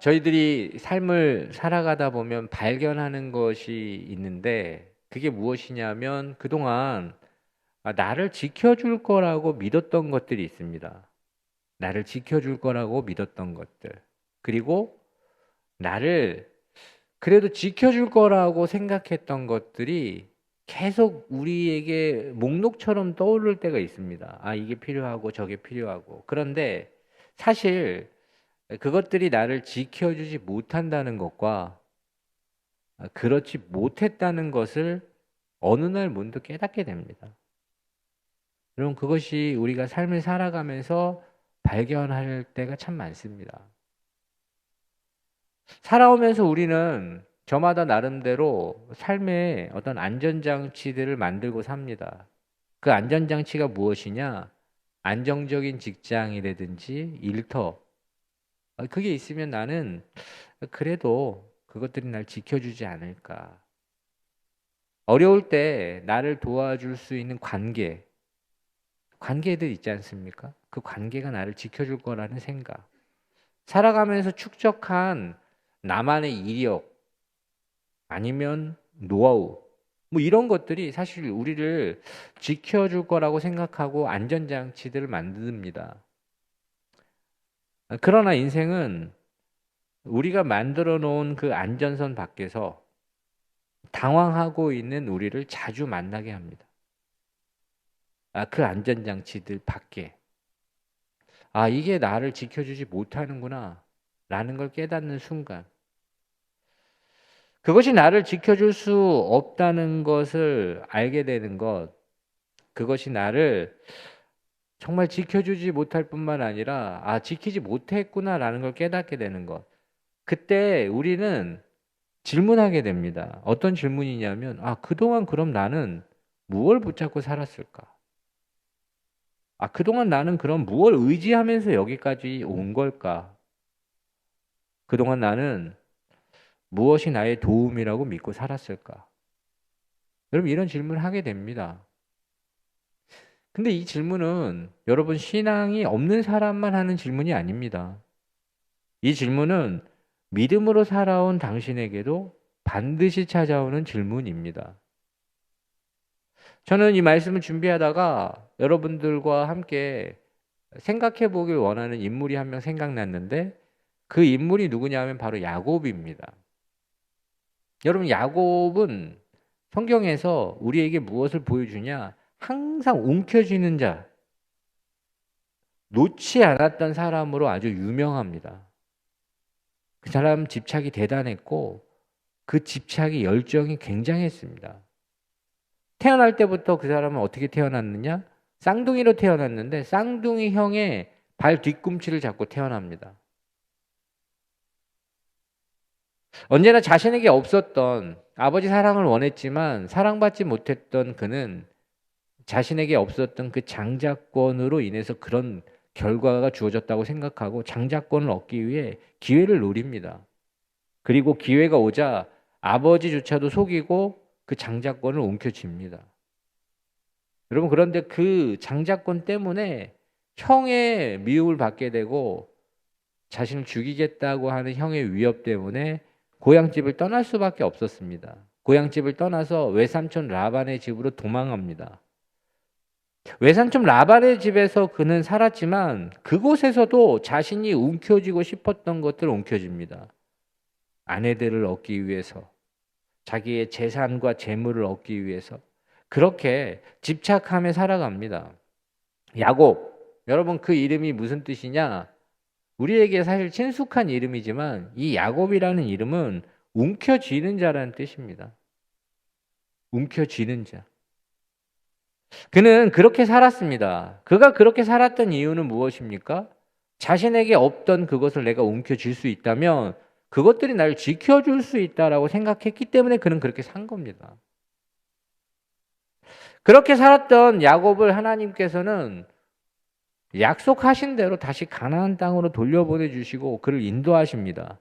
저희들이 삶을 살아가다 보면 발견하는 것이 있는데 그게 무엇이냐면 그동안 나를 지켜줄 거라고 믿었던 것들이 있습니다. 나를 지켜줄 거라고 믿었던 것들. 그리고 나를 그래도 지켜줄 거라고 생각했던 것들이 계속 우리에게 목록처럼 떠오를 때가 있습니다. 이게 필요하고 저게 필요하고. 그런데 사실 그것들이 나를 지켜주지 못한다는 것과 그렇지 못했다는 것을 어느 날 문득 깨닫게 됩니다. 여러분, 그것이 우리가 삶을 살아가면서 발견할 때가 참 많습니다. 살아오면서 우리는 저마다 나름대로 삶의 어떤 안전장치들을 만들고 삽니다. 그 안전장치가 무엇이냐? 안정적인 직장이라든지 일터. 그게 있으면 나는 그래도 그것들이 날 지켜주지 않을까. 어려울 때 나를 도와줄 수 있는 관계들 있지 않습니까? 그 관계가 나를 지켜줄 거라는 생각. 살아가면서 축적한 나만의 이력, 아니면 노하우, 뭐 이런 것들이 사실 우리를 지켜줄 거라고 생각하고 안전장치들을 만듭니다. 그러나 인생은 우리가 만들어 놓은 그 안전선 밖에서 당황하고 있는 우리를 자주 만나게 합니다. 그 안전장치들 밖에. 이게 나를 지켜주지 못하는구나. 라는 걸 깨닫는 순간. 그것이 나를 지켜줄 수 없다는 것을 알게 되는 것. 그것이 나를 정말 지켜주지 못할 뿐만 아니라, 지키지 못했구나라는 걸 깨닫게 되는 것. 그때 우리는 질문하게 됩니다. 어떤 질문이냐면, 그동안 그럼 나는 무엇을 붙잡고 살았을까? 그동안 나는 그럼 무엇을 의지하면서 여기까지 온 걸까? 그동안 나는 무엇이 나의 도움이라고 믿고 살았을까? 여러분, 이런 질문을 하게 됩니다. 근데 이 질문은 여러분 신앙이 없는 사람만 하는 질문이 아닙니다. 이 질문은 믿음으로 살아온 당신에게도 반드시 찾아오는 질문입니다. 저는 이 말씀을 준비하다가 여러분들과 함께 생각해 보길 원하는 인물이 한 명 생각났는데 그 인물이 누구냐면 바로 야곱입니다. 여러분, 야곱은 성경에서 우리에게 무엇을 보여주냐? 항상 움켜쥐는 자, 놓지 않았던 사람으로 아주 유명합니다. 그 사람 집착이 대단했고 그 집착이 열정이 굉장했습니다. 태어날 때부터 그 사람은 어떻게 태어났느냐? 쌍둥이로 태어났는데 쌍둥이 형의 발 뒤꿈치를 잡고 태어납니다. 언제나 자신에게 없었던 아버지 사랑을 원했지만 사랑받지 못했던 그는 자신에게 없었던 그 장자권으로 인해서 그런 결과가 주어졌다고 생각하고 장자권을 얻기 위해 기회를 노립니다. 그리고 기회가 오자 아버지조차도 속이고 그 장자권을 움켜쥡니다. 여러분, 그런데 그 장자권 때문에 형의 미움을 받게 되고 자신을 죽이겠다고 하는 형의 위협 때문에 고향집을 떠날 수밖에 없었습니다. 고향집을 떠나서 외삼촌 라반의 집으로 도망합니다. 외삼촌 라반의 집에서 그는 살았지만 그곳에서도 자신이 움켜쥐고 싶었던 것들을 움켜쥡니다. 아내들을 얻기 위해서, 자기의 재산과 재물을 얻기 위해서 그렇게 집착하며 살아갑니다. 야곱, 여러분 그 이름이 무슨 뜻이냐? 우리에게 사실 친숙한 이름이지만 이 야곱이라는 이름은 움켜쥐는 자라는 뜻입니다. 움켜쥐는 자. 그는 그렇게 살았습니다. 그가 그렇게 살았던 이유는 무엇입니까? 자신에게 없던 그것을 내가 움켜쥘 수 있다면 그것들이 나를 지켜줄 수 있다라고 생각했기 때문에 그는 그렇게 산 겁니다. 그렇게 살았던 야곱을 하나님께서는 약속하신 대로 다시 가나안 땅으로 돌려보내 주시고 그를 인도하십니다.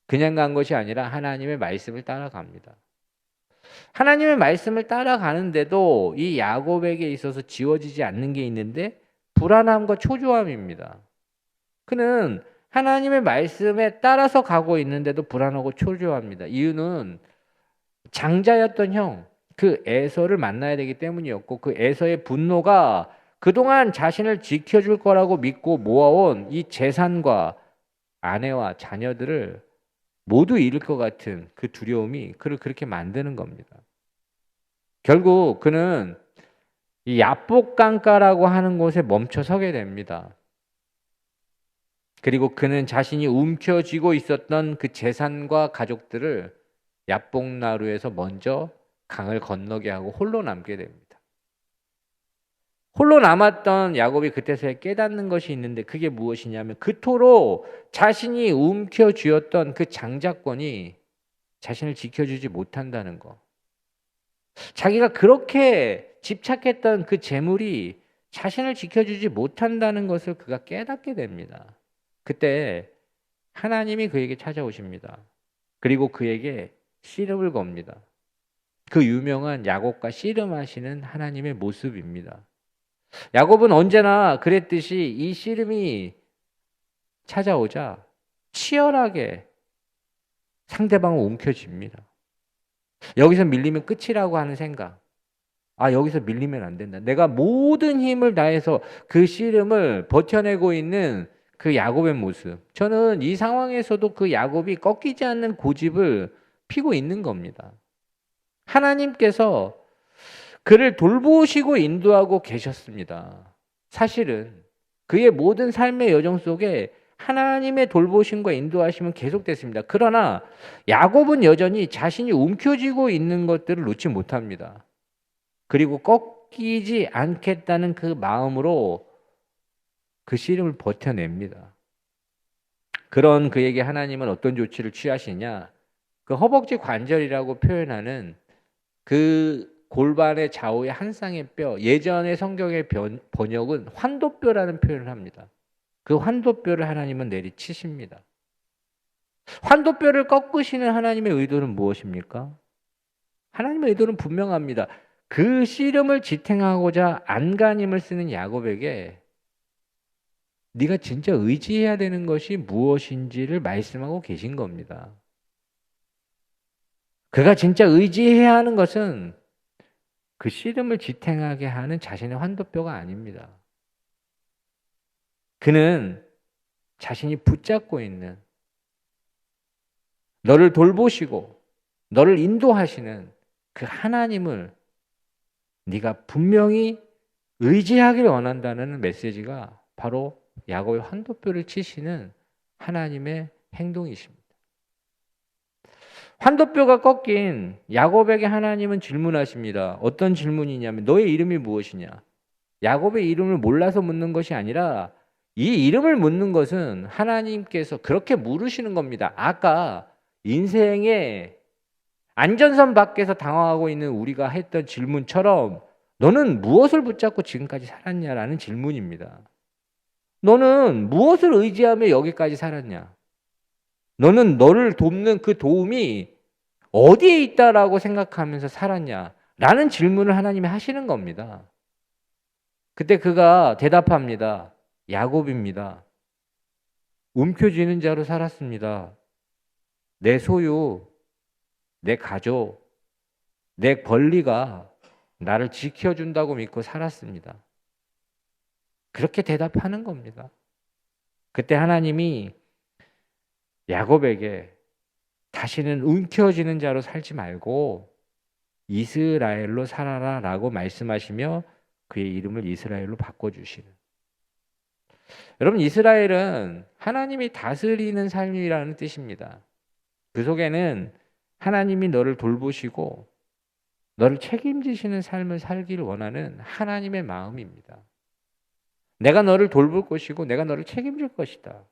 그냥 간 것이 아니라 하나님의 말씀을 따라갑니다. 하나님의 말씀을 따라가는데도 이 야곱에게 있어서 지워지지 않는 게 있는데 불안함과 초조함입니다. 그는 하나님의 말씀에 따라서 가고 있는데도 불안하고 초조합니다. 이유는 장자였던 형, 그 에서를 만나야 되기 때문이었고, 그 에서의 분노가 그동안 자신을 지켜줄 거라고 믿고 모아온 이 재산과 아내와 자녀들을 모두 잃을 것 같은 그 두려움이 그를 그렇게 만드는 겁니다. 결국 그는 이 야복강가라고 하는 곳에 멈춰 서게 됩니다. 그리고 그는 자신이 움켜쥐고 있었던 그 재산과 가족들을 야복나루에서 먼저 강을 건너게 하고 홀로 남게 됩니다. 홀로 남았던 야곱이 그때서야 깨닫는 것이 있는데 그게 무엇이냐면 그토록 자신이 움켜쥐었던 그 장자권이 자신을 지켜주지 못한다는 거. 자기가 그렇게 집착했던 그 재물이 자신을 지켜주지 못한다는 것을 그가 깨닫게 됩니다. 그때 하나님이 그에게 찾아오십니다. 그리고 그에게 씨름을 겁니다. 그 유명한 야곱과 씨름하시는 하나님의 모습입니다. 야곱은 언제나 그랬듯이 이 씨름이 찾아오자 치열하게 상대방을 움켜쥡니다. 여기서 밀리면 끝이라고 하는 생각. 여기서 밀리면 안 된다. 내가 모든 힘을 다해서 그 씨름을 버텨내고 있는 그 야곱의 모습. 저는 이 상황에서도 그 야곱이 꺾이지 않는 고집을 피고 있는 겁니다. 하나님께서 그를 돌보시고 인도하고 계셨습니다. 사실은 그의 모든 삶의 여정 속에 하나님의 돌보심과 인도하심은 계속됐습니다. 그러나 야곱은 여전히 자신이 움켜쥐고 있는 것들을 놓지 못합니다. 그리고 꺾이지 않겠다는 그 마음으로 그 씨름을 버텨냅니다. 그런 그에게 하나님은 어떤 조치를 취하시냐? 그 허벅지 관절이라고 표현하는 그 골반의 좌우의 한 쌍의 뼈, 예전의 성경의 번역은 환도뼈라는 표현을 합니다. 그 환도뼈를 하나님은 내리치십니다. 환도뼈를 꺾으시는 하나님의 의도는 무엇입니까? 하나님의 의도는 분명합니다. 그 씨름을 지탱하고자 안간힘을 쓰는 야곱에게 네가 진짜 의지해야 되는 것이 무엇인지를 말씀하고 계신 겁니다. 그가 진짜 의지해야 하는 것은 그 씨름을 지탱하게 하는 자신의 환도뼈가 아닙니다. 그는 자신이 붙잡고 있는 너를 돌보시고 너를 인도하시는 그 하나님을 네가 분명히 의지하길 원한다는 메시지가 바로 야곱의 환도뼈를 치시는 하나님의 행동이십니다. 환도뼈가 꺾인 야곱에게 하나님은 질문하십니다. 어떤 질문이냐면 너의 이름이 무엇이냐? 야곱의 이름을 몰라서 묻는 것이 아니라 이 이름을 묻는 것은 하나님께서 그렇게 물으시는 겁니다. 아까 인생의 안전선 밖에서 당황하고 있는 우리가 했던 질문처럼 너는 무엇을 붙잡고 지금까지 살았냐라는 질문입니다. 너는 무엇을 의지하며 여기까지 살았냐? 너는 너를 돕는 그 도움이 어디에 있다라고 생각하면서 살았냐? 라는 질문을 하나님이 하시는 겁니다. 그때 그가 대답합니다. 야곱입니다. 움켜쥐는 자로 살았습니다. 내 소유, 내 가족, 내 권리가 나를 지켜준다고 믿고 살았습니다. 그렇게 대답하는 겁니다. 그때 하나님이 야곱에게 다시는 움켜쥐는 자로 살지 말고 이스라엘로 살아라 라고 말씀하시며 그의 이름을 이스라엘로 바꿔주시는. 여러분, 이스라엘은 하나님이 다스리는 삶이라는 뜻입니다. 그 속에는 하나님이 너를 돌보시고 너를 책임지시는 삶을 살기를 원하는 하나님의 마음입니다. 내가 너를 돌볼 것이고 내가 너를 책임질 것이다.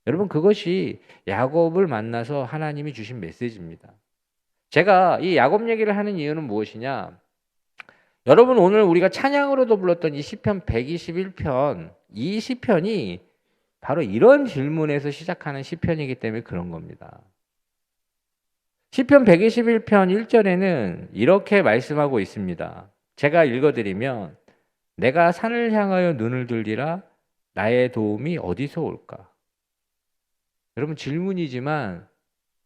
여러분, 그것이 야곱을 만나서 하나님이 주신 메시지입니다. 제가 이 야곱 얘기를 하는 이유는 무엇이냐? 여러분, 오늘 우리가 찬양으로도 불렀던 이 시편 121편, 이 시편이 바로 이런 질문에서 시작하는 시편이기 때문에 그런 겁니다. 시편 121편 1절에는 이렇게 말씀하고 있습니다. 제가 읽어드리면 내가 산을 향하여 눈을 들리라 나의 도움이 어디서 올까? 여러분 질문이지만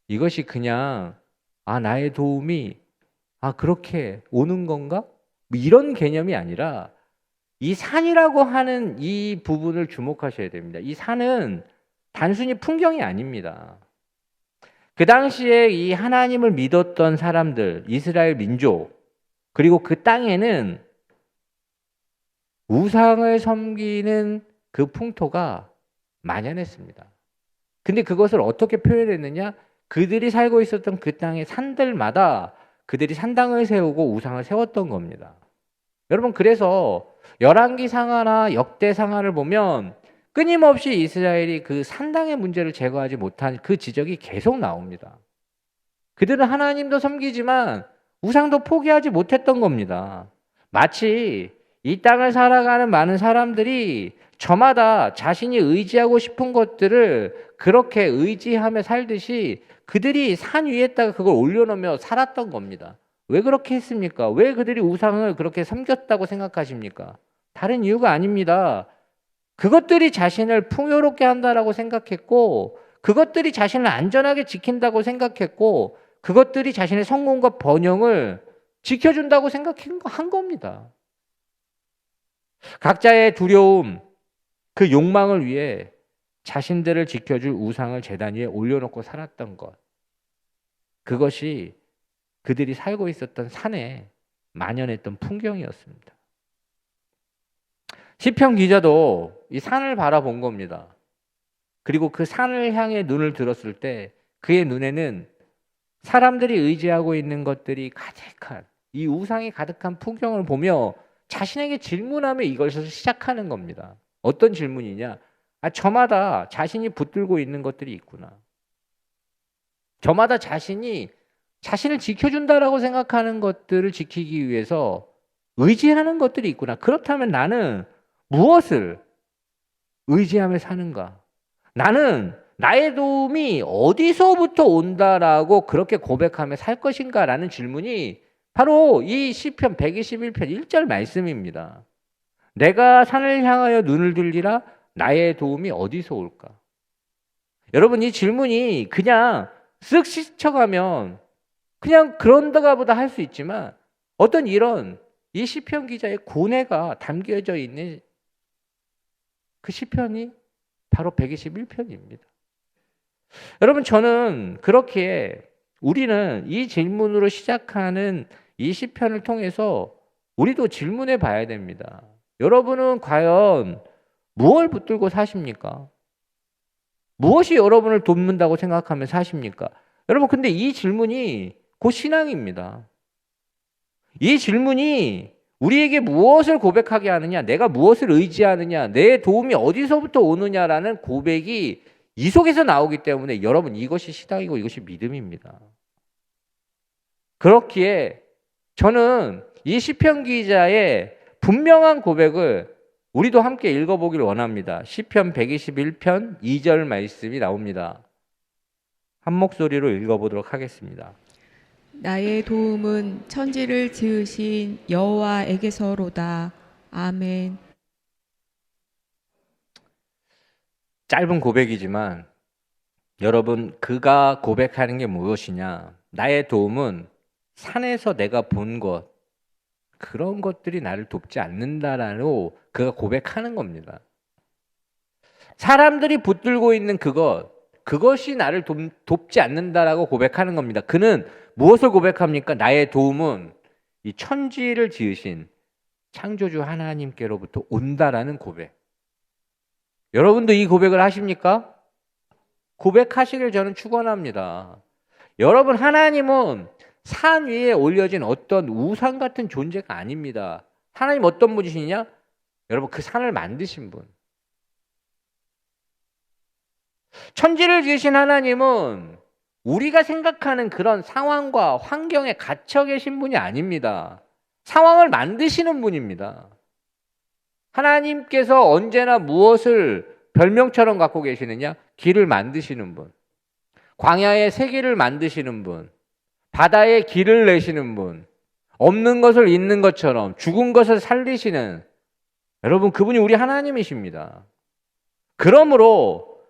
이것이 그냥 나의 도움이 그렇게 오는 건가? 뭐 이런 개념이 아니라 이 산이라고 하는 이 부분을 주목하셔야 됩니다. 이 산은 단순히 풍경이 아닙니다. 그 당시에 이 하나님을 믿었던 사람들, 이스라엘 민족, 그리고 그 땅에는 우상을 섬기는 그 풍토가 만연했습니다. 근데 그것을 어떻게 표현했느냐? 그들이 살고 있었던 그 땅의 산들마다 그들이 산당을 세우고 우상을 세웠던 겁니다. 여러분, 그래서 열왕기상하나 역대상하를 보면 끊임없이 이스라엘이 그 산당의 문제를 제거하지 못한 그 지적이 계속 나옵니다. 그들은 하나님도 섬기지만 우상도 포기하지 못했던 겁니다. 마치 이 땅을 살아가는 많은 사람들이 저마다 자신이 의지하고 싶은 것들을 그렇게 의지하며 살듯이 그들이 산 위에다가 그걸 올려놓으며 살았던 겁니다. 왜 그렇게 했습니까? 왜 그들이 우상을 그렇게 섬겼다고 생각하십니까? 다른 이유가 아닙니다. 그것들이 자신을 풍요롭게 한다라고 생각했고, 그것들이 자신을 안전하게 지킨다고 생각했고, 그것들이 자신의 성공과 번영을 지켜준다고 생각한 겁니다. 각자의 두려움, 그 욕망을 위해 자신들을 지켜줄 우상을 제단 위에 올려놓고 살았던 것, 그것이 그들이 살고 있었던 산에 만연했던 풍경이었습니다. 시편 기자도 이 산을 바라본 겁니다. 그리고 그 산을 향해 눈을 들었을 때 그의 눈에는 사람들이 의지하고 있는 것들이 가득한, 이 우상이 가득한 풍경을 보며 자신에게 질문하며 이것을 시작하는 겁니다. 어떤 질문이냐? 저마다 자신이 붙들고 있는 것들이 있구나. 저마다 자신이 자신을 지켜준다라고 생각하는 것들을 지키기 위해서 의지하는 것들이 있구나. 그렇다면 나는 무엇을 의지하며 사는가? 나는 나의 도움이 어디서부터 온다라고 그렇게 고백하며 살 것인가라는 질문이 바로 이 시편 121편 1절 말씀입니다. 내가 산을 향하여 눈을 들리라, 나의 도움이 어디서 올까? 여러분, 이 질문이 그냥 쓱 스쳐가면 그냥 그런가 보다 할 수 있지만 어떤 이런 이 시편 기자의 고뇌가 담겨져 있는 그 시편이 바로 121편입니다. 여러분, 저는 그렇게 우리는 이 질문으로 시작하는 이 시편을 통해서 우리도 질문해 봐야 됩니다. 여러분은 과연 무엇을 붙들고 사십니까? 무엇이 여러분을 돕는다고 생각하며 사십니까? 여러분, 근데 이 질문이 곧 신앙입니다. 이 질문이 우리에게 무엇을 고백하게 하느냐, 내가 무엇을 의지하느냐, 내 도움이 어디서부터 오느냐라는 고백이 이 속에서 나오기 때문에 여러분, 이것이 신앙이고 이것이 믿음입니다. 그렇기에 저는 이 시편 기자의 분명한 고백을 우리도 함께 읽어보길 원합니다. 시편 121편 2절 말씀이 나옵니다. 한 목소리로 읽어보도록 하겠습니다. 나의 도움은 천지를 지으신 여호와에게서로다. 아멘. 짧은 고백이지만 여러분, 그가 고백하는 게 무엇이냐? 나의 도움은 산에서 내가 본 것, 그런 것들이 나를 돕지 않는다라고 그가 고백하는 겁니다. 사람들이 붙들고 있는 그것이 나를 돕지 않는다라고 고백하는 겁니다. 그는 무엇을 고백합니까? 나의 도움은 이 천지를 지으신 창조주 하나님께로부터 온다라는 고백. 여러분도 이 고백을 하십니까? 고백하시길 저는 축원합니다. 여러분, 하나님은 산 위에 올려진 어떤 우상 같은 존재가 아닙니다. 하나님 어떤 분이시냐? 여러분, 그 산을 만드신 분. 천지를 지으신 하나님은 우리가 생각하는 그런 상황과 환경에 갇혀 계신 분이 아닙니다. 상황을 만드시는 분입니다. 하나님께서 언제나 무엇을 별명처럼 갖고 계시느냐? 길을 만드시는 분. 광야의 세계를 만드시는 분. 바다에 길을 내시는 분. 없는 것을 있는 것처럼 죽은 것을 살리시는, 여러분, 그분이 우리 하나님이십니다. 그러므로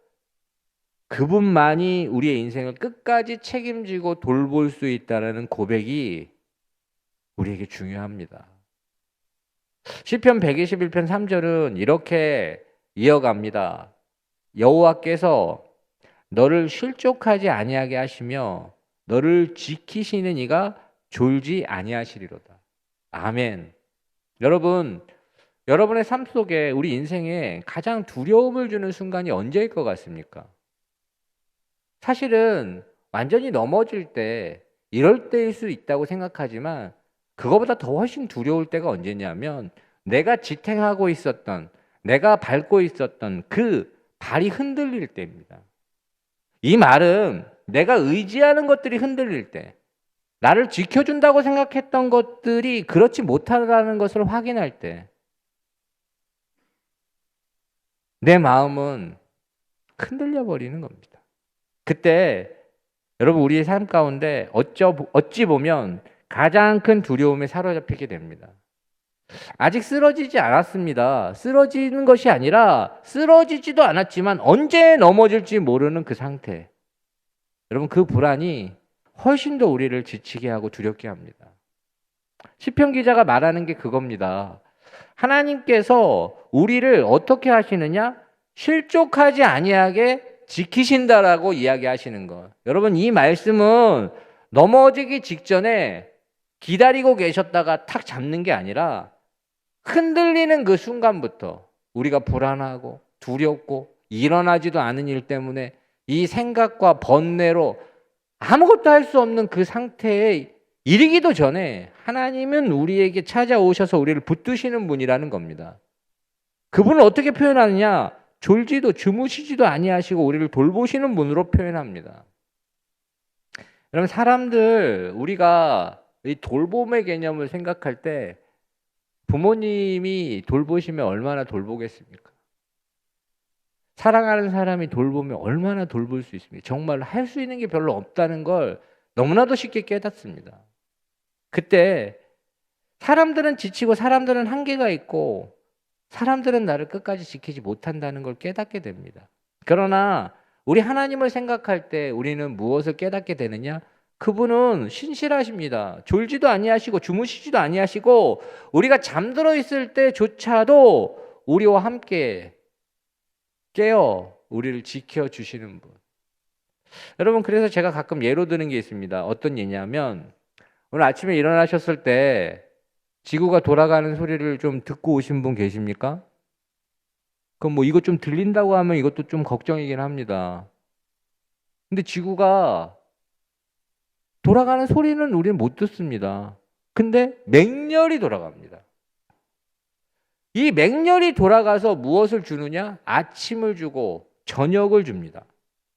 그분만이 우리의 인생을 끝까지 책임지고 돌볼 수 있다는 고백이 우리에게 중요합니다. 시편 121편 3절은 이렇게 이어갑니다. 여호와께서 너를 실족하지 아니하게 하시며 너를 지키시는 이가 졸지 아니하시리로다. 아멘. 여러분, 여러분의 삶 속에 우리 인생에 가장 두려움을 주는 순간이 언제일 것 같습니까? 사실은 완전히 넘어질 때, 이럴 때일 수 있다고 생각하지만 그거보다 더 훨씬 두려울 때가 언제냐면 내가 지탱하고 있었던, 내가 밟고 있었던 그 발이 흔들릴 때입니다. 이 말은 내가 의지하는 것들이 흔들릴 때, 나를 지켜준다고 생각했던 것들이 그렇지 못하다는 것을 확인할 때, 내 마음은 흔들려 버리는 겁니다. 그때 여러분 우리의 삶 가운데 어찌 보면 가장 큰 두려움에 사로잡히게 됩니다. 아직 쓰러지지 않았습니다. 쓰러지는 것이 아니라 쓰러지지도 않았지만 언제 넘어질지 모르는 그 상태. 여러분 그 불안이 훨씬 더 우리를 지치게 하고 두렵게 합니다. 시편 기자가 말하는 게 그겁니다. 하나님께서 우리를 어떻게 하시느냐? 실족하지 아니하게 지키신다라고 이야기하시는 것. 여러분 이 말씀은 넘어지기 직전에 기다리고 계셨다가 탁 잡는 게 아니라 흔들리는 그 순간부터 우리가 불안하고 두렵고 일어나지도 않은 일 때문에 이 생각과 번뇌로 아무것도 할 수 없는 그 상태에 이르기도 전에 하나님은 우리에게 찾아오셔서 우리를 붙드시는 분이라는 겁니다. 그분을 어떻게 표현하느냐? 졸지도 주무시지도 아니하시고 우리를 돌보시는 분으로 표현합니다. 여러분 사람들 우리가 이 돌봄의 개념을 생각할 때 부모님이 돌보시면 얼마나 돌보겠습니까? 사랑하는 사람이 돌보면 얼마나 돌볼 수 있습니까? 정말 할 수 있는 게 별로 없다는 걸 너무나도 쉽게 깨닫습니다. 그때 사람들은 지치고 사람들은 한계가 있고 사람들은 나를 끝까지 지키지 못한다는 걸 깨닫게 됩니다. 그러나 우리 하나님을 생각할 때 우리는 무엇을 깨닫게 되느냐? 그분은 신실하십니다. 졸지도 아니하시고 주무시지도 아니하시고 우리가 잠들어 있을 때조차도 우리와 함께 깨어 우리를 지켜주시는 분. 여러분 그래서 제가 가끔 예로 드는 게 있습니다. 어떤 예냐면 오늘 아침에 일어나셨을 때 지구가 돌아가는 소리를 좀 듣고 오신 분 계십니까? 그럼 뭐 이거 좀 들린다고 하면 이것도 좀 걱정이긴 합니다. 근데 지구가 돌아가는 소리는 우리는 못 듣습니다. 근데 맹렬히 돌아갑니다. 이 맹렬히 돌아가서 무엇을 주느냐? 아침을 주고 저녁을 줍니다.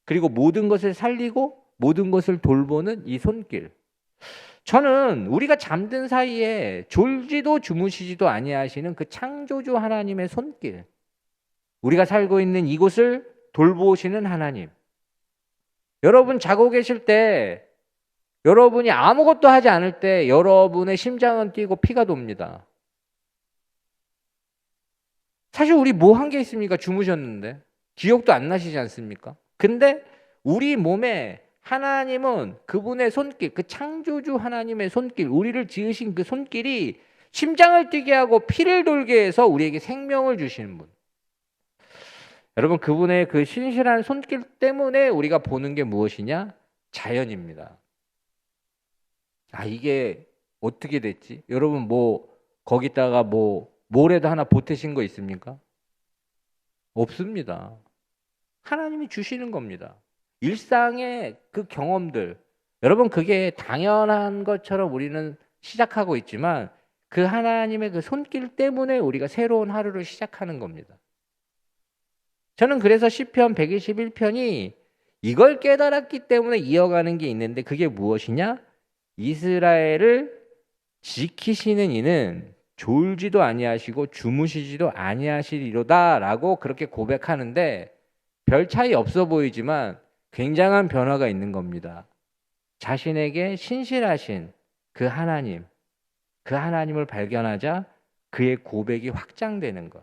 그리고 모든 것을 살리고 모든 것을 돌보는 이 손길. 저는 우리가 잠든 사이에 졸지도 주무시지도 아니하시는 그 창조주 하나님의 손길, 우리가 살고 있는 이곳을 돌보시는 하나님. 여러분 자고 계실 때, 여러분이 아무것도 하지 않을 때 여러분의 심장은 뛰고 피가 돕니다. 사실 우리 뭐 한 게 있습니까? 주무셨는데 기억도 안 나시지 않습니까? 근데 우리 몸에 하나님은 그분의 손길, 그 창조주 하나님의 손길, 우리를 지으신 그 손길이 심장을 뛰게 하고 피를 돌게 해서 우리에게 생명을 주시는 분. 여러분 그분의 그 신실한 손길 때문에 우리가 보는 게 무엇이냐? 자연입니다. 아 이게 어떻게 됐지? 여러분 뭐 거기다가 뭐 모래도 하나 보태신 거 있습니까? 없습니다. 하나님이 주시는 겁니다. 일상의 그 경험들, 여러분 그게 당연한 것처럼 우리는 시작하고 있지만 그 하나님의 그 손길 때문에 우리가 새로운 하루를 시작하는 겁니다. 저는 그래서 시편 121편이 이걸 깨달았기 때문에 이어가는 게 있는데 그게 무엇이냐? 이스라엘을 지키시는 이는 졸지도 아니하시고 주무시지도 아니하시리로다라고 그렇게 고백하는데 별 차이 없어 보이지만 굉장한 변화가 있는 겁니다. 자신에게 신실하신 그 하나님, 그 하나님을 발견하자 그의 고백이 확장되는 것.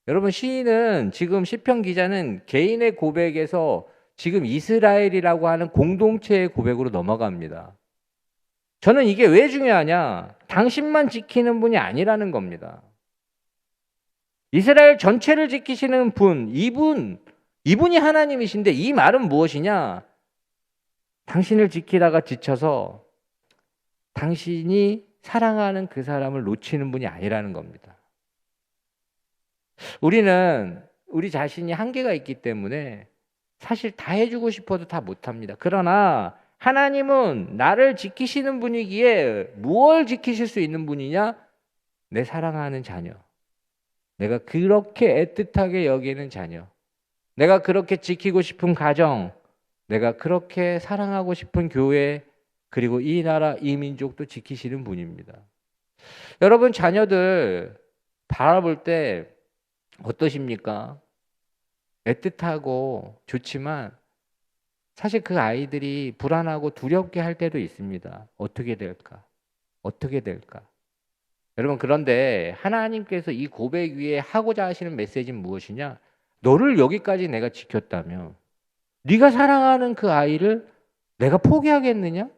여러분 시인은 지금 시편 기자는 개인의 고백에서 지금 이스라엘이라고 하는 공동체의 고백으로 넘어갑니다. 저는 이게 왜 중요하냐? 당신만 지키는 분이 아니라는 겁니다. 이스라엘 전체를 지키시는 분, 이분이 하나님이신데 이 말은 무엇이냐? 당신을 지키다가 지쳐서 당신이 사랑하는 그 사람을 놓치는 분이 아니라는 겁니다. 우리는 우리 자신이 한계가 있기 때문에 사실 다 해주고 싶어도 다 못합니다. 그러나 하나님은 나를 지키시는 분이기에 무엇을 지키실 수 있는 분이냐? 내 사랑하는 자녀. 내가 그렇게 애틋하게 여기는 자녀. 내가 그렇게 지키고 싶은 가정. 내가 그렇게 사랑하고 싶은 교회. 그리고 이 나라, 이 민족도 지키시는 분입니다. 여러분 자녀들 바라볼 때 어떠십니까? 애틋하고 좋지만 사실 그 아이들이 불안하고 두렵게 할 때도 있습니다. 어떻게 될까? 어떻게 될까? 여러분 그런데 하나님께서 이 고백 위에 하고자 하시는 메시지는 무엇이냐? 너를 여기까지 내가 지켰다면 네가 사랑하는 그 아이를 내가 포기하겠느냐?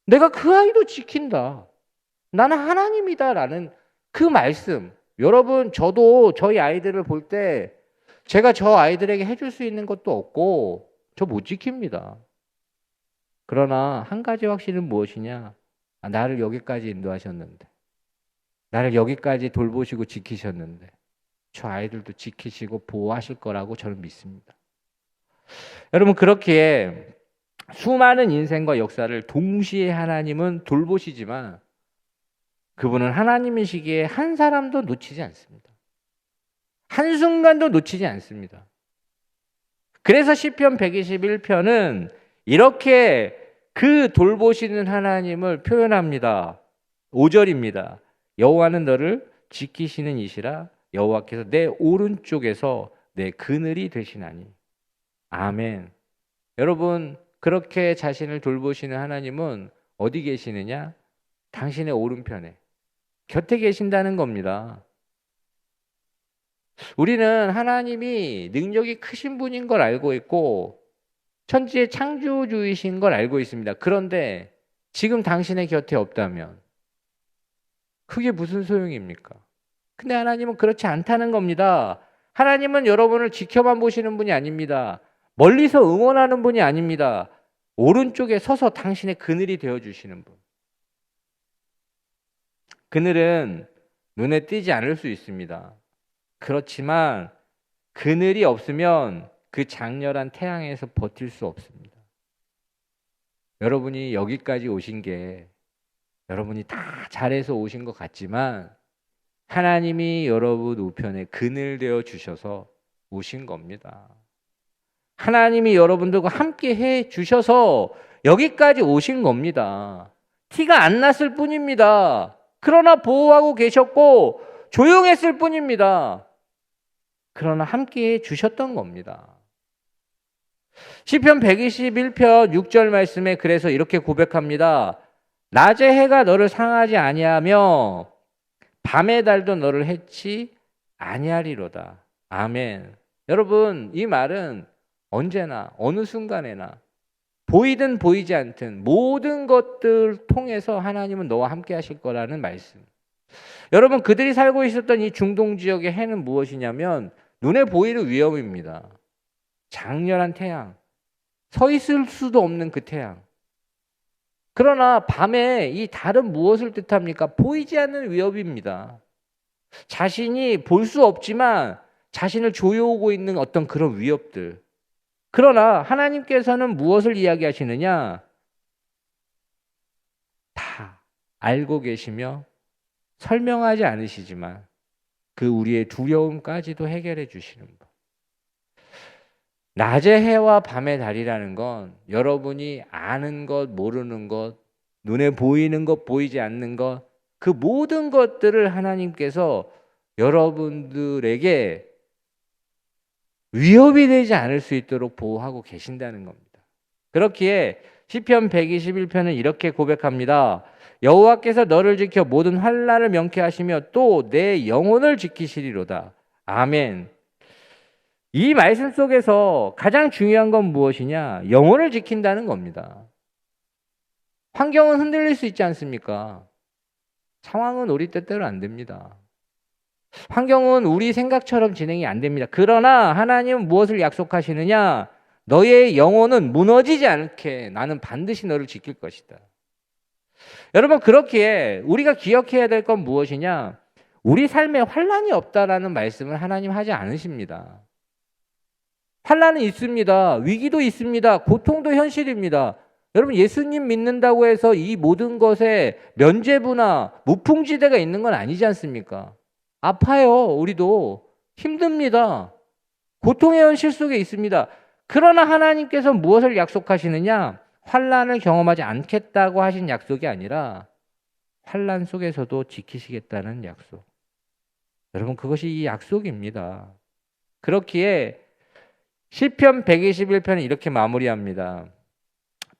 내가 그 아이도 지킨다. 나는 하나님이다라는 그 말씀. 여러분 저도 저희 아이들을 볼 때 제가 저 아이들에게 해줄 수 있는 것도 없고 저 못 지킵니다. 그러나 한 가지 확신은 무엇이냐? 나를 여기까지 인도하셨는데 나를 여기까지 돌보시고 지키셨는데 저 아이들도 지키시고 보호하실 거라고 저는 믿습니다. 여러분 그렇기에 수많은 인생과 역사를 동시에 하나님은 돌보시지만 그분은 하나님이시기에 한 사람도 놓치지 않습니다. 한순간도 놓치지 않습니다. 그래서 시편 121편은 이렇게 그 돌보시는 하나님을 표현합니다. 5절입니다. 여호와는 너를 지키시는 이시라 여호와께서 내 오른쪽에서 내 그늘이 되시나니. 아멘. 여러분 그렇게 자신을 돌보시는 하나님은 어디 계시느냐? 당신의 오른편에 곁에 계신다는 겁니다. 우리는 하나님이 능력이 크신 분인 걸 알고 있고 천지의 창조주이신 걸 알고 있습니다. 그런데 지금 당신의 곁에 없다면 그게 무슨 소용입니까? 근데 하나님은 그렇지 않다는 겁니다. 하나님은 여러분을 지켜만 보시는 분이 아닙니다. 멀리서 응원하는 분이 아닙니다. 오른쪽에 서서 당신의 그늘이 되어주시는 분. 그늘은 눈에 띄지 않을 수 있습니다. 그렇지만 그늘이 없으면 그 장렬한 태양에서 버틸 수 없습니다. 여러분이 여기까지 오신 게 여러분이 다 잘해서 오신 것 같지만 하나님이 여러분 우편에 그늘 되어 주셔서 오신 겁니다. 하나님이 여러분들과 함께 해 주셔서 여기까지 오신 겁니다. 티가 안 났을 뿐입니다. 그러나 보호하고 계셨고 조용했을 뿐입니다. 그러나 함께 해 주셨던 겁니다. 시편 121편 6절 말씀에 그래서 이렇게 고백합니다. 낮에 해가 너를 상하지 아니하며 밤의 달도 너를 해치 아니하리로다. 아멘. 여러분 이 말은 언제나 어느 순간에나 보이든 보이지 않든 모든 것들 통해서 하나님은 너와 함께 하실 거라는 말씀. 여러분 그들이 살고 있었던 이 중동 지역의 해는 무엇이냐면 눈에 보이는 위험입니다. 장렬한 태양, 서 있을 수도 없는 그 태양. 그러나 밤에 이 달은 무엇을 뜻합니까? 보이지 않는 위협입니다. 자신이 볼 수 없지만 자신을 조여오고 있는 어떤 그런 위협들. 그러나 하나님께서는 무엇을 이야기하시느냐? 다 알고 계시며 설명하지 않으시지만 그 우리의 두려움까지도 해결해 주시는 분. 낮의 해와 밤의 달이라는 건 여러분이 아는 것, 모르는 것, 눈에 보이는 것, 보이지 않는 것, 그 모든 것들을 하나님께서 여러분들에게 위협이 되지 않을 수 있도록 보호하고 계신다는 겁니다. 그렇기에 시편 121편은 이렇게 고백합니다. 여호와께서 너를 지켜 모든 환난을 명쾌하시며 또 내 영혼을 지키시리로다. 아멘. 이 말씀 속에서 가장 중요한 건 무엇이냐? 영혼을 지킨다는 겁니다. 환경은 흔들릴 수 있지 않습니까? 상황은 우리 뜻대로 안 됩니다. 환경은 우리 생각처럼 진행이 안 됩니다. 그러나 하나님은 무엇을 약속하시느냐? 너의 영혼은 무너지지 않게 나는 반드시 너를 지킬 것이다. 여러분, 그렇기에 우리가 기억해야 될 건 무엇이냐? 우리 삶에 환난이 없다라는 말씀을 하나님 하지 않으십니다. 환난은 있습니다. 위기도 있습니다. 고통도 현실입니다. 여러분, 예수님 믿는다고 해서 이 모든 것에 면죄부나 무풍지대가 있는 건 아니지 않습니까? 아파요. 우리도 힘듭니다. 고통의 현실 속에 있습니다. 그러나 하나님께서 무엇을 약속하시느냐? 환난을 경험하지 않겠다고 하신 약속이 아니라 환난 속에서도 지키시겠다는 약속. 여러분, 그것이 이 약속입니다. 그렇기에 시편 121편은 이렇게 마무리합니다.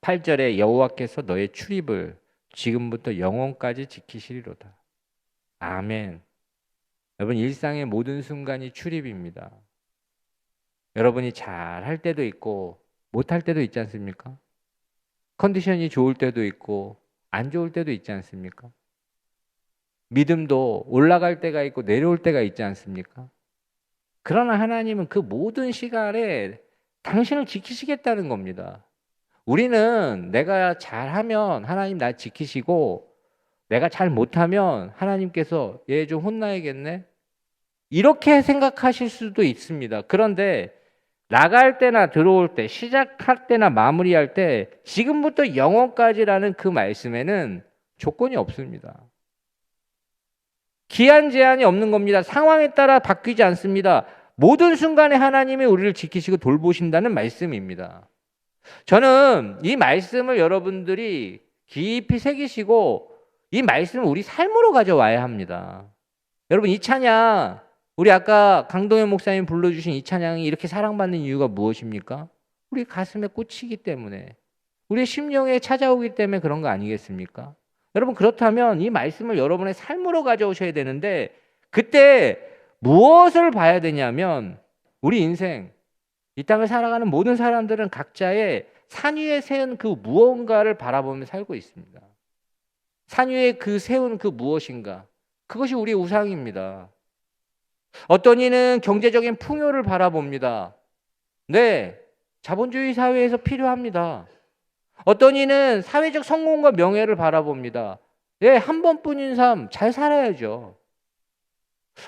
8절에 여호와께서 너의 출입을 지금부터 영원까지 지키시리로다. 아멘. 여러분, 일상의 모든 순간이 출입입니다. 여러분이 잘 할 때도 있고 못할 때도 있지 않습니까? 컨디션이 좋을 때도 있고 안 좋을 때도 있지 않습니까? 믿음도 올라갈 때가 있고 내려올 때가 있지 않습니까? 그러나 하나님은 그 모든 시간에 당신을 지키시겠다는 겁니다. 우리는 내가 잘하면 하나님 나 지키시고 내가 잘 못하면 하나님께서 얘 좀 혼나야겠네? 이렇게 생각하실 수도 있습니다. 그런데 나갈 때나 들어올 때, 시작할 때나 마무리할 때 지금부터 영원까지라는 그 말씀에는 조건이 없습니다. 기한 제한이 없는 겁니다. 상황에 따라 바뀌지 않습니다. 모든 순간에 하나님이 우리를 지키시고 돌보신다는 말씀입니다. 저는 이 말씀을 여러분들이 깊이 새기시고 이 말씀을 우리 삶으로 가져와야 합니다. 여러분, 이 찬양, 우리 아까 강동현 목사님 불러주신 이 찬양이 이렇게 사랑받는 이유가 무엇입니까? 우리 가슴에 꽂히기 때문에, 우리의 심령에 찾아오기 때문에 그런 거 아니겠습니까? 여러분, 그렇다면 이 말씀을 여러분의 삶으로 가져오셔야 되는데 그때 무엇을 봐야 되냐면 우리 인생, 이 땅을 살아가는 모든 사람들은 각자의 산 위에 세운 그 무언가를 바라보며 살고 있습니다. 산 위에 그 세운 그 무엇인가, 그것이 우리의 우상입니다. 어떤 이는 경제적인 풍요를 바라봅니다. 네, 자본주의 사회에서 필요합니다. 어떤 이는 사회적 성공과 명예를 바라봅니다. 네, 한 번뿐인 삶 잘 살아야죠.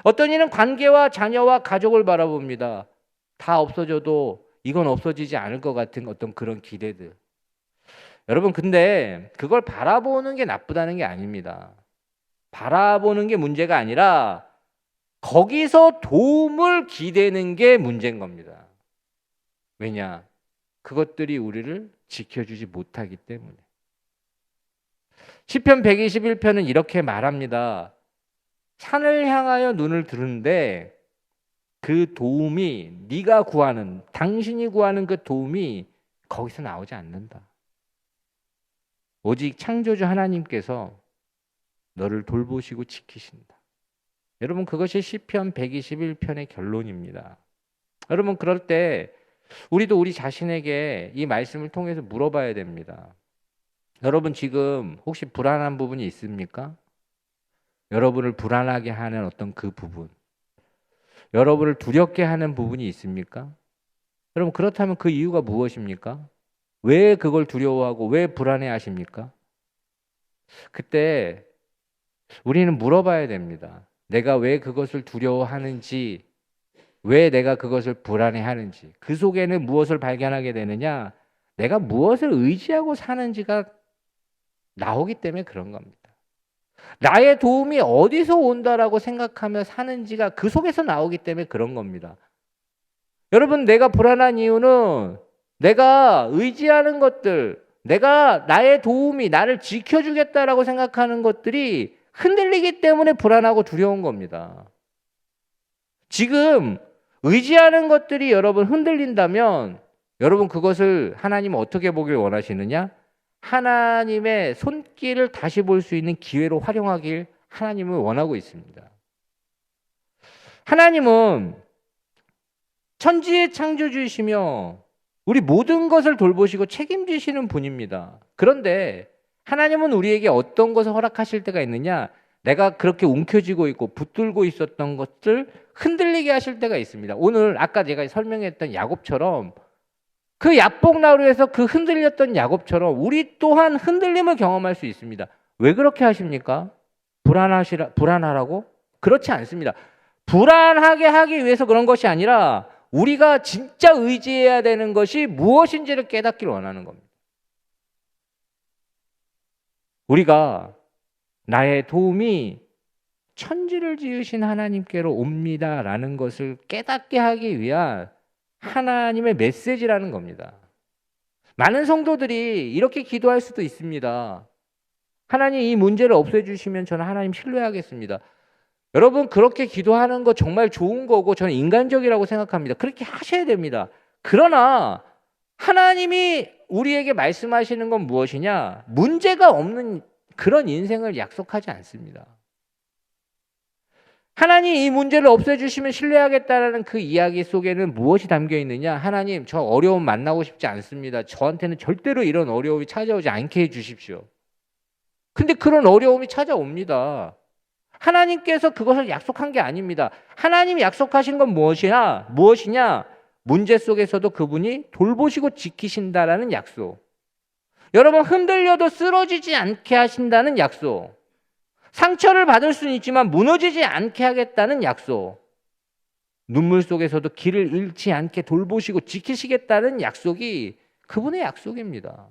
어떤 이는 관계와 자녀와 가족을 바라봅니다. 다 없어져도 이건 없어지지 않을 것 같은 어떤 그런 기대들. 여러분, 근데 그걸 바라보는 게 나쁘다는 게 아닙니다. 바라보는 게 문제가 아니라 거기서 도움을 기대는 게 문제인 겁니다. 왜냐? 그것들이 우리를 지켜주지 못하기 때문에. 시편 121편은 이렇게 말합니다. 산을 향하여 눈을 드는데 그 도움이 네가 구하는, 당신이 구하는 그 도움이 거기서 나오지 않는다. 오직 창조주 하나님께서 너를 돌보시고 지키신다. 여러분, 그것이 시편 121편의 결론입니다. 여러분, 그럴 때 우리도 우리 자신에게 이 말씀을 통해서 물어봐야 됩니다. 여러분, 지금 혹시 불안한 부분이 있습니까? 여러분을 불안하게 하는 어떤 그 부분, 여러분을 두렵게 하는 부분이 있습니까? 여러분, 그렇다면 그 이유가 무엇입니까? 왜 그걸 두려워하고 왜 불안해 하십니까? 그때 우리는 물어봐야 됩니다. 내가 왜 그것을 두려워하는지, 왜 내가 그것을 불안해하는지, 그 속에는 무엇을 발견하게 되느냐? 내가 무엇을 의지하고 사는지가 나오기 때문에 그런 겁니다. 나의 도움이 어디서 온다라고 생각하며 사는지가 그 속에서 나오기 때문에 그런 겁니다. 여러분, 내가 불안한 이유는 내가 의지하는 것들, 내가 나의 도움이 나를 지켜주겠다라고 생각하는 것들이 흔들리기 때문에 불안하고 두려운 겁니다. 지금 의지하는 것들이 여러분 흔들린다면 여러분, 그것을 하나님은 어떻게 보길 원하시느냐? 하나님의 손길을 다시 볼 수 있는 기회로 활용하길 하나님은 원하고 있습니다. 하나님은 천지의 창조주이시며 우리 모든 것을 돌보시고 책임지시는 분입니다. 그런데 하나님은 우리에게 어떤 것을 허락하실 때가 있느냐? 내가 그렇게 움켜쥐고 있고 붙들고 있었던 것을 흔들리게 하실 때가 있습니다. 오늘 아까 제가 설명했던 야곱처럼 그 야복나루에서 그 흔들렸던 야곱처럼 우리 또한 흔들림을 경험할 수 있습니다. 왜 그렇게 하십니까? 불안하라고? 그렇지 않습니다. 불안하게 하기 위해서 그런 것이 아니라 우리가 진짜 의지해야 되는 것이 무엇인지를 깨닫기를 원하는 겁니다. 우리가 나의 도움이 천지를 지으신 하나님께로 옵니다라는 것을 깨닫게 하기 위한 하나님의 메시지라는 겁니다. 많은 성도들이 이렇게 기도할 수도 있습니다. 하나님 이 문제를 없애주시면 저는 하나님 신뢰하겠습니다. 여러분 그렇게 기도하는 거 정말 좋은 거고 저는 인간적이라고 생각합니다. 그렇게 하셔야 됩니다. 그러나 하나님이 우리에게 말씀하시는 건 무엇이냐? 문제가 없는 그런 인생을 약속하지 않습니다. 하나님 이 문제를 없애주시면 신뢰하겠다라는 그 이야기 속에는 무엇이 담겨 있느냐? 하나님 저 어려움 만나고 싶지 않습니다. 저한테는 절대로 이런 어려움이 찾아오지 않게 해주십시오. 근데 그런 어려움이 찾아옵니다. 하나님께서 그것을 약속한 게 아닙니다. 하나님이 약속하신 건 무엇이냐? 문제 속에서도 그분이 돌보시고 지키신다라는 약속. 여러분 흔들려도 쓰러지지 않게 하신다는 약속. 상처를 받을 수는 있지만 무너지지 않게 하겠다는 약속. 눈물 속에서도 길을 잃지 않게 돌보시고 지키시겠다는 약속이 그분의 약속입니다.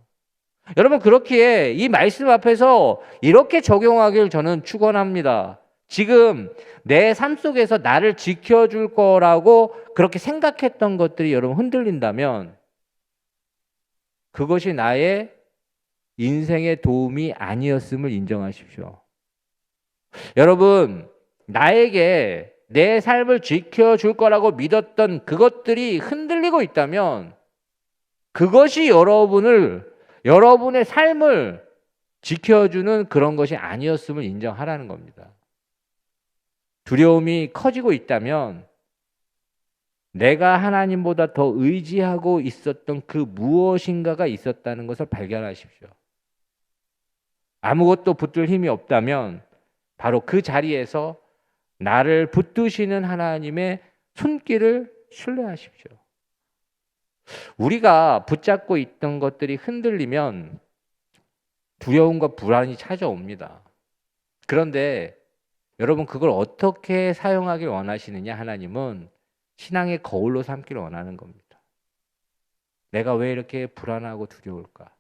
여러분 그렇기에 이 말씀 앞에서 이렇게 적용하길 저는 축원합니다. 지금 내 삶 속에서 나를 지켜줄 거라고 그렇게 생각했던 것들이 여러분 흔들린다면 그것이 나의 인생의 도움이 아니었음을 인정하십시오. 여러분 나에게 내 삶을 지켜줄 거라고 믿었던 그것들이 흔들리고 있다면 그것이 여러분의 삶을 지켜주는 그런 것이 아니었음을 인정하라는 겁니다. 두려움이 커지고 있다면 내가 하나님보다 더 의지하고 있었던 그 무엇인가가 있었다는 것을 발견하십시오. 아무것도 붙들 힘이 없다면 바로 그 자리에서 나를 붙드시는 하나님의 손길을 신뢰하십시오. 우리가 붙잡고 있던 것들이 흔들리면 두려움과 불안이 찾아옵니다. 그런데 여러분 그걸 어떻게 사용하길 원하시느냐? 하나님은 신앙의 거울로 삼기를 원하는 겁니다. 내가 왜 이렇게 불안하고 두려울까?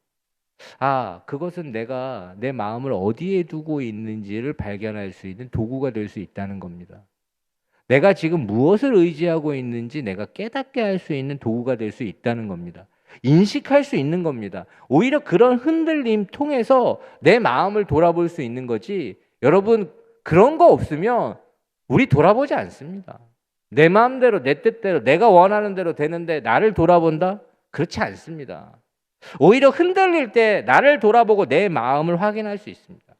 그것은 내가 내 마음을 어디에 두고 있는지를 발견할 수 있는 도구가 될 수 있다는 겁니다. 내가 지금 무엇을 의지하고 있는지 내가 깨닫게 할 수 있는 도구가 될 수 있다는 겁니다. 인식할 수 있는 겁니다. 오히려 그런 흔들림 통해서 내 마음을 돌아볼 수 있는 거지. 여러분 그런 거 없으면 우리 돌아보지 않습니다. 내 마음대로 내 뜻대로 내가 원하는 대로 되는데 나를 돌아본다? 그렇지 않습니다. 오히려 흔들릴 때 나를 돌아보고 내 마음을 확인할 수 있습니다.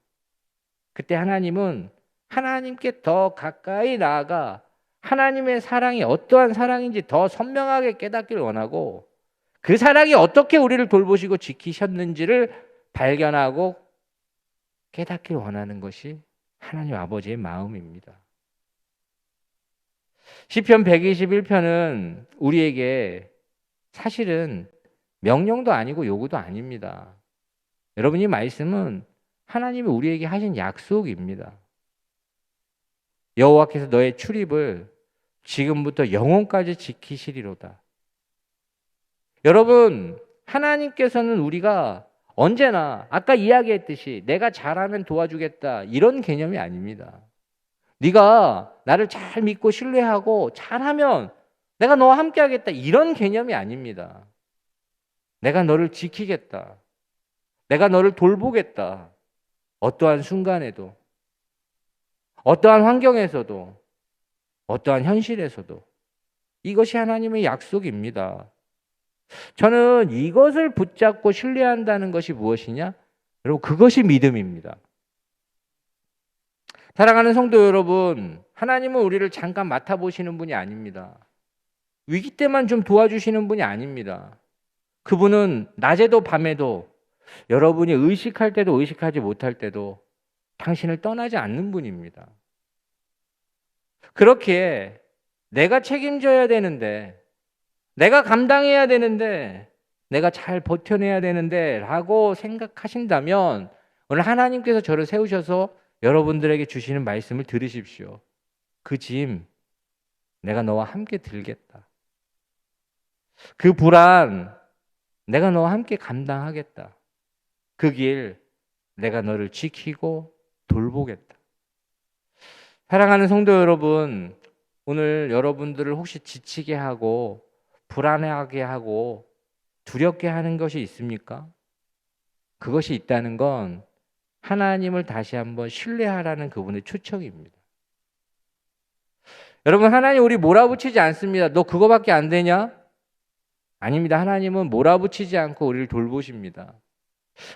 그때 하나님은 하나님께 더 가까이 나아가 하나님의 사랑이 어떠한 사랑인지 더 선명하게 깨닫기를 원하고 그 사랑이 어떻게 우리를 돌보시고 지키셨는지를 발견하고 깨닫기를 원하는 것이 하나님 아버지의 마음입니다. 시편 121편은 우리에게 사실은 명령도 아니고 요구도 아닙니다. 여러분 이 말씀은 하나님이 우리에게 하신 약속입니다. 여호와께서 너의 출입을 지금부터 영원까지 지키시리로다. 여러분 하나님께서는 우리가 언제나 아까 이야기했듯이 내가 잘하면 도와주겠다 이런 개념이 아닙니다. 네가 나를 잘 믿고 신뢰하고 잘하면 내가 너와 함께 하겠다 이런 개념이 아닙니다. 내가 너를 지키겠다. 내가 너를 돌보겠다. 어떠한 순간에도 어떠한 환경에서도 어떠한 현실에서도 이것이 하나님의 약속입니다. 저는 이것을 붙잡고 신뢰한다는 것이 무엇이냐? 여러분 그것이 믿음입니다. 사랑하는 성도 여러분, 하나님은 우리를 잠깐 맡아보시는 분이 아닙니다. 위기 때만 좀 도와주시는 분이 아닙니다. 그분은 낮에도 밤에도 여러분이 의식할 때도 의식하지 못할 때도 당신을 떠나지 않는 분입니다. 그렇게 내가 책임져야 되는데, 내가 감당해야 되는데, 내가 잘 버텨내야 되는데 라고 생각하신다면 오늘 하나님께서 저를 세우셔서 여러분들에게 주시는 말씀을 들으십시오. 그 짐 내가 너와 함께 들겠다. 그 불안 내가 너와 함께 감당하겠다. 그 길 내가 너를 지키고 돌보겠다. 사랑하는 성도 여러분, 오늘 여러분들을 혹시 지치게 하고 불안해하게 하고 두렵게 하는 것이 있습니까? 그것이 있다는 건 하나님을 다시 한번 신뢰하라는 그분의 초청입니다. 여러분, 하나님 우리 몰아붙이지 않습니다. 너 그거밖에 안 되냐? 아닙니다. 하나님은 몰아붙이지 않고 우리를 돌보십니다.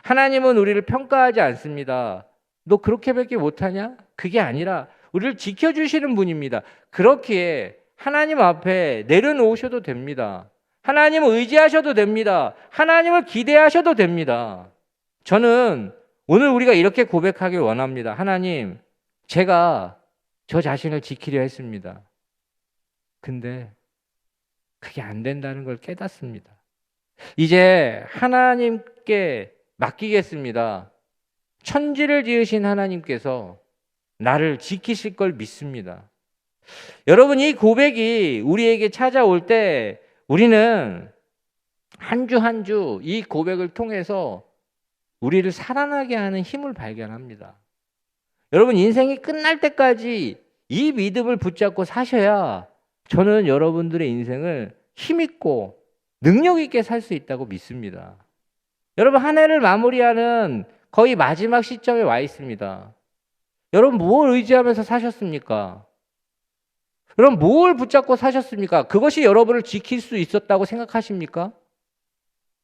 하나님은 우리를 평가하지 않습니다. 너 그렇게밖에 못하냐? 그게 아니라 우리를 지켜주시는 분입니다. 그렇기에 하나님 앞에 내려놓으셔도 됩니다. 하나님을 의지하셔도 됩니다. 하나님을 기대하셔도 됩니다. 저는 오늘 우리가 이렇게 고백하길 원합니다. 하나님, 제가 저 자신을 지키려 했습니다. 근데 그게 안 된다는 걸 깨닫습니다. 이제 하나님께 맡기겠습니다. 천지를 지으신 하나님께서 나를 지키실 걸 믿습니다. 여러분, 이 고백이 우리에게 찾아올 때 우리는 한 주 한 주 이 고백을 통해서 우리를 살아나게 하는 힘을 발견합니다. 여러분, 인생이 끝날 때까지 이 믿음을 붙잡고 사셔야 저는 여러분들의 인생을 힘있고 능력 있게 살 수 있다고 믿습니다. 여러분, 한 해를 마무리하는 거의 마지막 시점에 와 있습니다. 여러분, 뭘 의지하면서 사셨습니까? 여러분, 뭘 붙잡고 사셨습니까? 그것이 여러분을 지킬 수 있었다고 생각하십니까?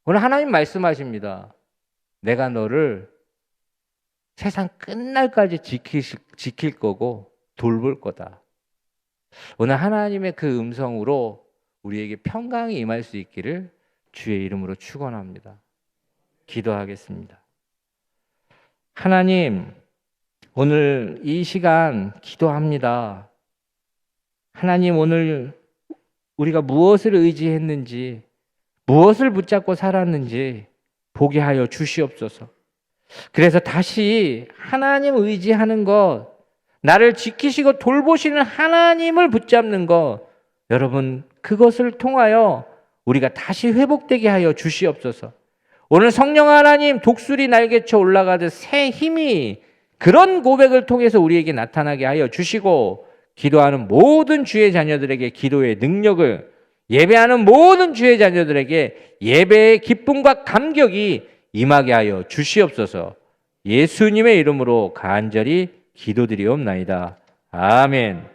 오늘 하나님 말씀하십니다. 내가 너를 세상 끝날까지 지킬 거고 돌볼 거다. 오늘 하나님의 그 음성으로 우리에게 평강이 임할 수 있기를 주의 이름으로 축원합니다. 기도하겠습니다. 하나님, 오늘 이 시간 기도합니다. 하나님, 오늘 우리가 무엇을 의지했는지, 무엇을 붙잡고 살았는지 보게 하여 주시옵소서. 그래서 다시 하나님 의지하는 것, 나를 지키시고 돌보시는 하나님을 붙잡는 것, 여러분, 그것을 통하여 우리가 다시 회복되게 하여 주시옵소서. 오늘 성령 하나님 독수리 날개쳐 올라가듯 새 힘이 그런 고백을 통해서 우리에게 나타나게 하여 주시고, 기도하는 모든 주의 자녀들에게 기도의 능력을, 예배하는 모든 주의 자녀들에게 예배의 기쁨과 감격이 임하게 하여 주시옵소서. 예수님의 이름으로 간절히 기도드리옵나이다. 아멘.